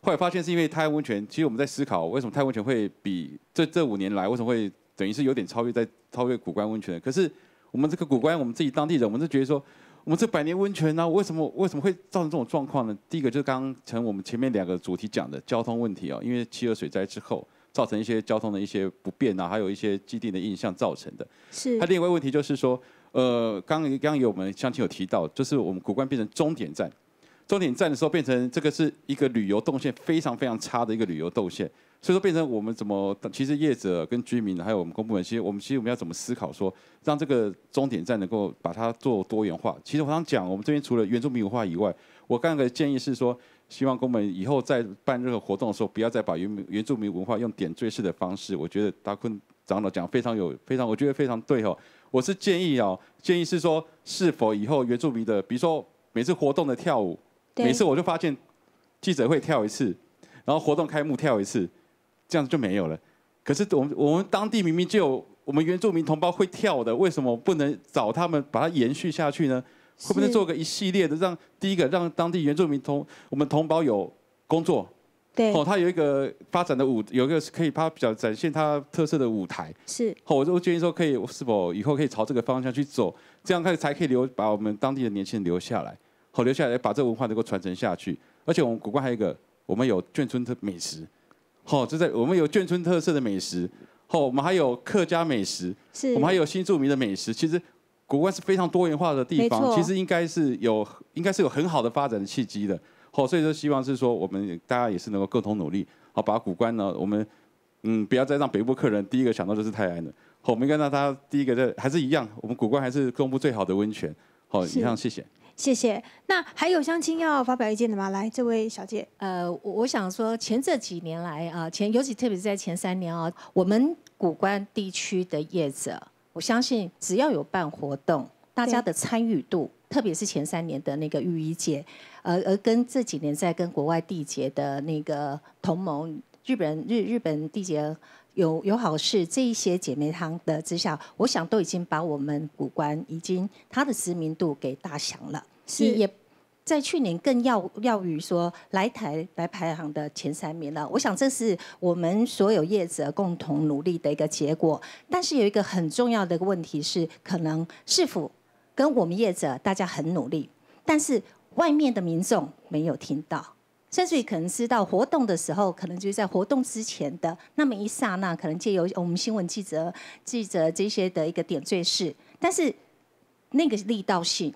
后来发现是因为泰安温泉，其实我们在思考为什么泰安温泉会比这5年来为什么会等于是有点超越谷关温泉的。可是我们这个谷关，我们自己当地人，我们是觉得说，我们这100年温泉呢，为什么会造成这种状况呢？第一个就是刚刚我们前面2个主题讲的交通问题因为7.2水灾之后，造成一些交通的一些不便啊，还有一些既定的印象造成的。是。它另外一个问题就是说，刚刚有我们乡亲有提到，就是我们古关变成终点站，终点站的时候变成这个是一个旅游动线非常非常差的一个旅游动线。所以说变成我们怎么，其实业者跟居民还有我们公部门，其实我们要怎么思考说，让这个终点站能够把它做多元化。其实我想讲，我们这边除了原住民文化以外，我刚刚的建议是说，希望公部门以后在办任何活动的时候，不要再把原住民文化用点缀式的方式。我觉得达坤长老讲非常，我觉得非常对哦。我是建议是说，是否以后原住民的，比如说每次活动的跳舞，每次我就发现记者会跳一次，然后活动开幕跳一次。这样子就没有了。可是我们当地明明就有我们原住民同胞会跳的，为什么不能找他们把它延续下去呢？会不会做个一系列的，第一个让当地原住民我们同胞有工作，对，他有一个发展的有一个可以他比较展现他特色的舞台，是，我就建议说是否以后可以朝这个方向去走，这样才可以把我们当地的年轻人留下来，留下来把这个文化能够传承下去。而且我们古关还有一个，我们有眷村的美食。我们有眷村特色的美食，我们还有客家美食，我们还有新住民的美食。其实古关是非常多元化的地方，其实应该是有很好的发展的契机的。所以说希望是说我们大家也是能够共同努力，把古关呢，我们不要再让北部客人第一个想到就是泰安了。我们应该让他第一个还是一样，我们古关还是东部最好的温泉。以上谢谢。谢谢。那还有乡亲要发表意见的吗？来，这位小姐。我想说，这几年来啊，尤其特别是在前3年啊，我们古关地区的业者，我相信只要有办活动，大家的参与度，特别是前3年的那个浴衣节，而跟这几年在跟国外地节的那个同盟，日本地节。有好事这一些姐妹汤的之下，我想都已经把我们古关已经它的知名度给打响了，也在去年更要于说来排行的前3名了。我想这是我们所有业者共同努力的一个结果。但是有一个很重要的一个问题是，可能市府跟我们业者大家很努力，但是外面的民众没有听到。甚至于可能知道活动的时候，可能就是在活动之前的那么一刹那，可能借由我们新闻记者这些的一个点缀式，但是那个力道性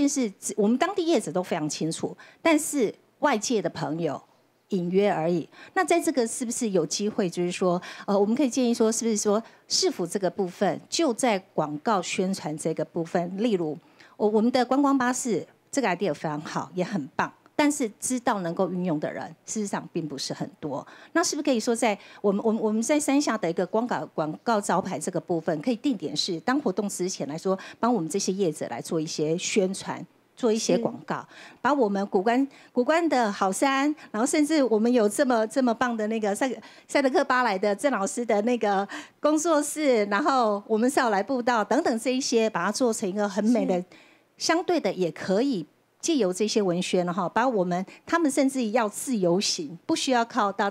是我们当地业者都非常清楚，但是外界的朋友隐约而已。那在这个是不是有机会，就是说，我们可以建议说，是不是说市府这个部分就在广告宣传这个部分，例如我们的观光巴士这个 idea 非常好，也很棒。但是知道能够运用的人，事实上并不是很多。那是不是可以说，在我们在山下的一个广告招牌这个部分，可以定点是当活动之前来说，帮我们这些业者来做一些宣传，做一些广告，把我们古关的好山，然后甚至我们有这么棒的那个赛德克巴莱的郑老师的那个工作室，然后我们少来步道等等这一些，把它做成一个很美的，相对的也可以。借由这些文宣哈，把他们甚至要自由行，不需要靠他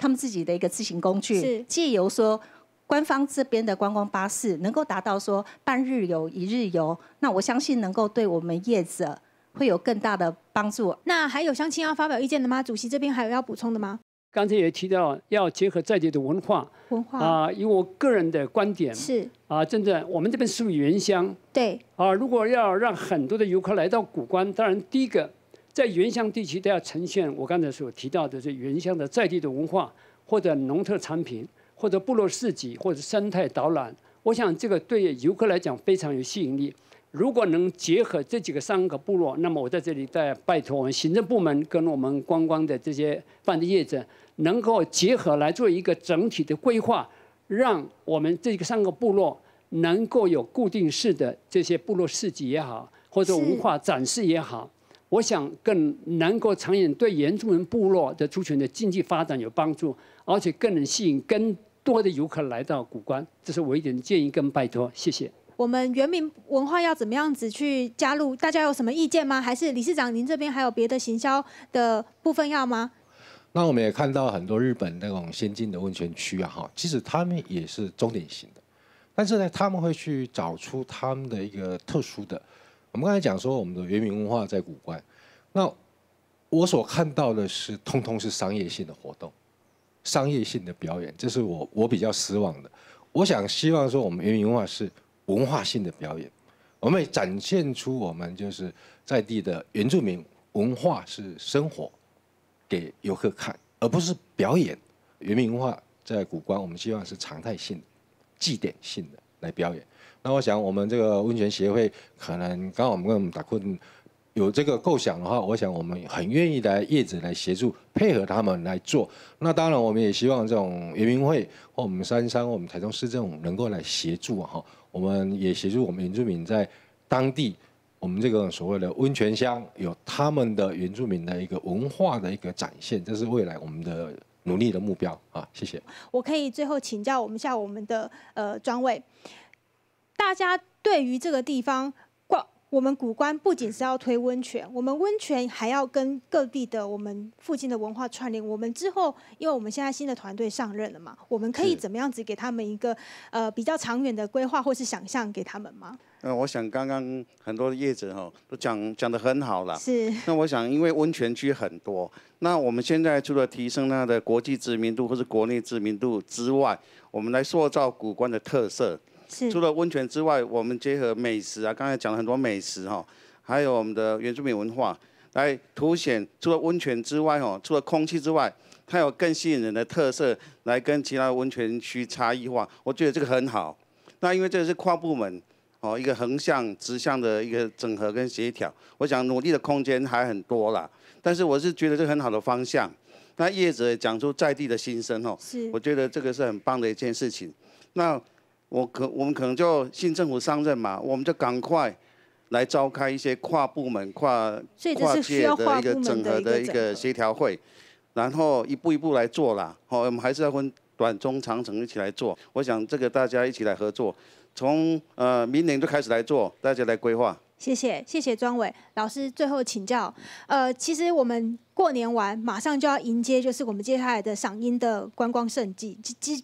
们自己的一个自行工具，借由说官方这边的观光巴士能够达到说半日游、1日游，那我相信能够对我们业者会有更大的帮助。那还有乡亲要发表意见的吗？主席这边还有要补充的吗？刚才也提到要结合在地的文化以我个人的观点是真的我们这边属于原乡，对如果要让很多的游客来到古关，当然第一个在原乡地区都要呈现我刚才所提到的这原乡的在地的文化，或者农特产品，或者部落市集，或者生态导览。我想这个对游客来讲非常有吸引力。如果能结合这3个部落，那么我在这里再拜托我们行政部门跟我们观光的这些饭店业者，能够结合来做一个整体的规划，让我们这3个部落能够有固定式的这些部落市集也好，或者文化展示也好，我想更能够长远对原住民部落的族群的经济发展有帮助，而且更能吸引更多的游客来到古关。这是我一点建议跟拜托，谢谢。我们原民文化要怎么样子去加入？大家有什么意见吗？还是理事长您这边还有别的行销的部分要吗？那我们也看到很多日本那种先进的温泉区其实他们也是终点型的，但是呢，他们会去找出他们的一个特殊的。我们刚才讲说我们的原民文化在古关，那我所看到的是通通是商业性的活动，商业性的表演，这是我比较失望的。我希望说我们原民文化是文化性的表演，我们也展现出我们就是在地的原住民文化是生活给游客看，而不是表演。原民文化在古关，我们希望是常态性的、祭典性的来表演。那我想我们这个温泉协会可能刚好我们跟我们打困有这个构想的话，我想我们很愿意来业者来协助配合他们来做。那当然我们也希望这种原民会或我们山商、我们台中市政府能够来协助哈，我们也协助我们原住民在当地。我们这个所谓的温泉乡有他们的原住民的一个文化的一个展现，这是未来我们的努力的目标啊！谢谢。我可以最后请教我们的专委，大家对于这个地方，我们古关不仅是要推温泉，我们温泉还要跟各地的我们附近的文化串联。我们之后，因为我们现在新的团队上任了嘛，我们可以怎么样子给他们一个比较长远的规划或是想象给他们吗？我想刚刚很多业者都讲得很好了。是。那我想，因为温泉区很多，那我们现在除了提升它的国际知名度或是国内知名度之外，我们来塑造古关的特色。除了温泉之外，我们结合美食啊，刚才讲了很多美食还有我们的原住民文化，来凸显除了温泉之外除了空气之外，它有更吸引人的特色，来跟其他温泉区差异化。我觉得这个很好。那因为这是跨部门一个横向、直向的一个整合跟协调，我想努力的空间还很多啦。但是我是觉得这很好的方向。那业者也讲出在地的心声我觉得这个是很棒的一件事情。那我们可能就新政府上任嘛，我们就赶快来召开一些跨部门、跨界的一个整合的一个协调会，然后一步一步来做啦。我们还是要分短、中、长程一起来做。我想这个大家一起来合作，从明年就开始来做，大家来规划。谢谢庄委老师。最后请教，其实我们过年完马上就要迎接，就是我们接下来的赏樱的观光盛季。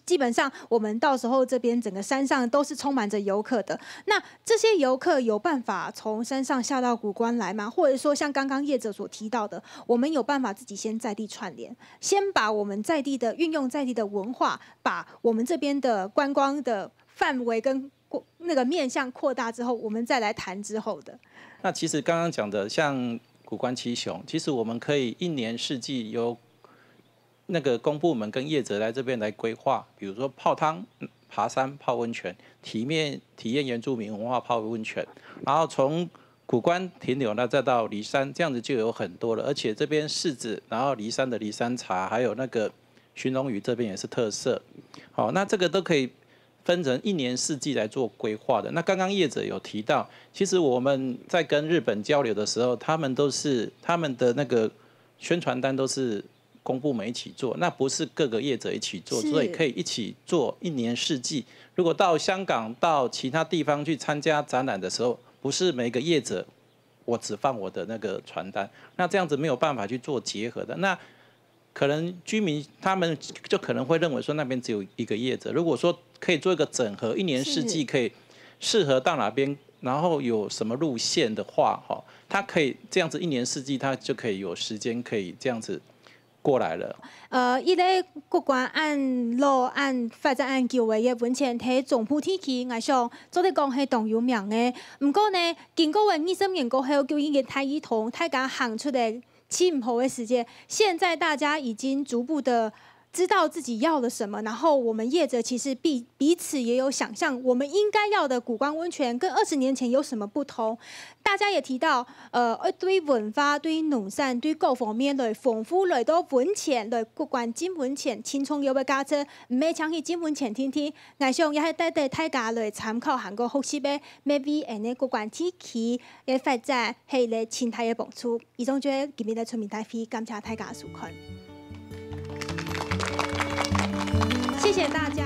基本上我们到时候这边整个山上都是充满着游客的。那这些游客有办法从山上下到古关来吗？或者说像刚刚业者所提到的，我们有办法自己先在地串联，先把我们在地的运用在地的文化，把我们这边的观光的范围跟那个面向扩大之后，我们再来谈之后的。那其实刚刚讲的像古关七雄，其实我们可以一年四季由那个公部门跟业者来这边来规划，比如说泡汤、爬山、泡温泉，体验原住民文化泡温泉，然后从古关停留，那再到梨山，这样子就有很多了。而且这边柿子，然后梨山的梨山茶，还有那个鲟龙鱼这边也是特色。好，那这个都可以分成一年四季来做规划的。那刚刚业者有提到，其实我们在跟日本交流的时候，他们的那个宣传单都是公部门一起做，那不是各个业者一起做，所以可以一起做一年四季。如果到香港、到其他地方去参加展览的时候，不是每个业者我只放我的那个传单，那这样子没有办法去做结合的。那可能居民他们就可能会认为说那边只有一个业者，如果说可以做一个整合，一年四季可以适合到哪边，然后有什么路线的话，它可以这样子一年四季，它就可以有时间可以这样子过来了。伊咧国关按路按发展按桥的温泉喺总铺天气，我想做得讲係當有名的。不過呢，經過20年過後，究竟嘅太一同大家行出嚟起唔好嘅時間，現在大家已經逐步的知道自己要了什麼，然後我們業者其實彼此也有想象，我們應該要的古關溫泉跟20年前有什麼不同。大家也提到，對文化、對農產、對各方面來豐富來到溫泉，來古關浸溫泉，輕鬆有嘅價值，唔係搶去浸溫泉天天。我想也係帶大家來參考韓國學習嘅 maybe 誒古關天氣嘅發展係嚟前台嘅幫助。以上就係今日嘅村民大會，感謝大家收看。謝謝大家。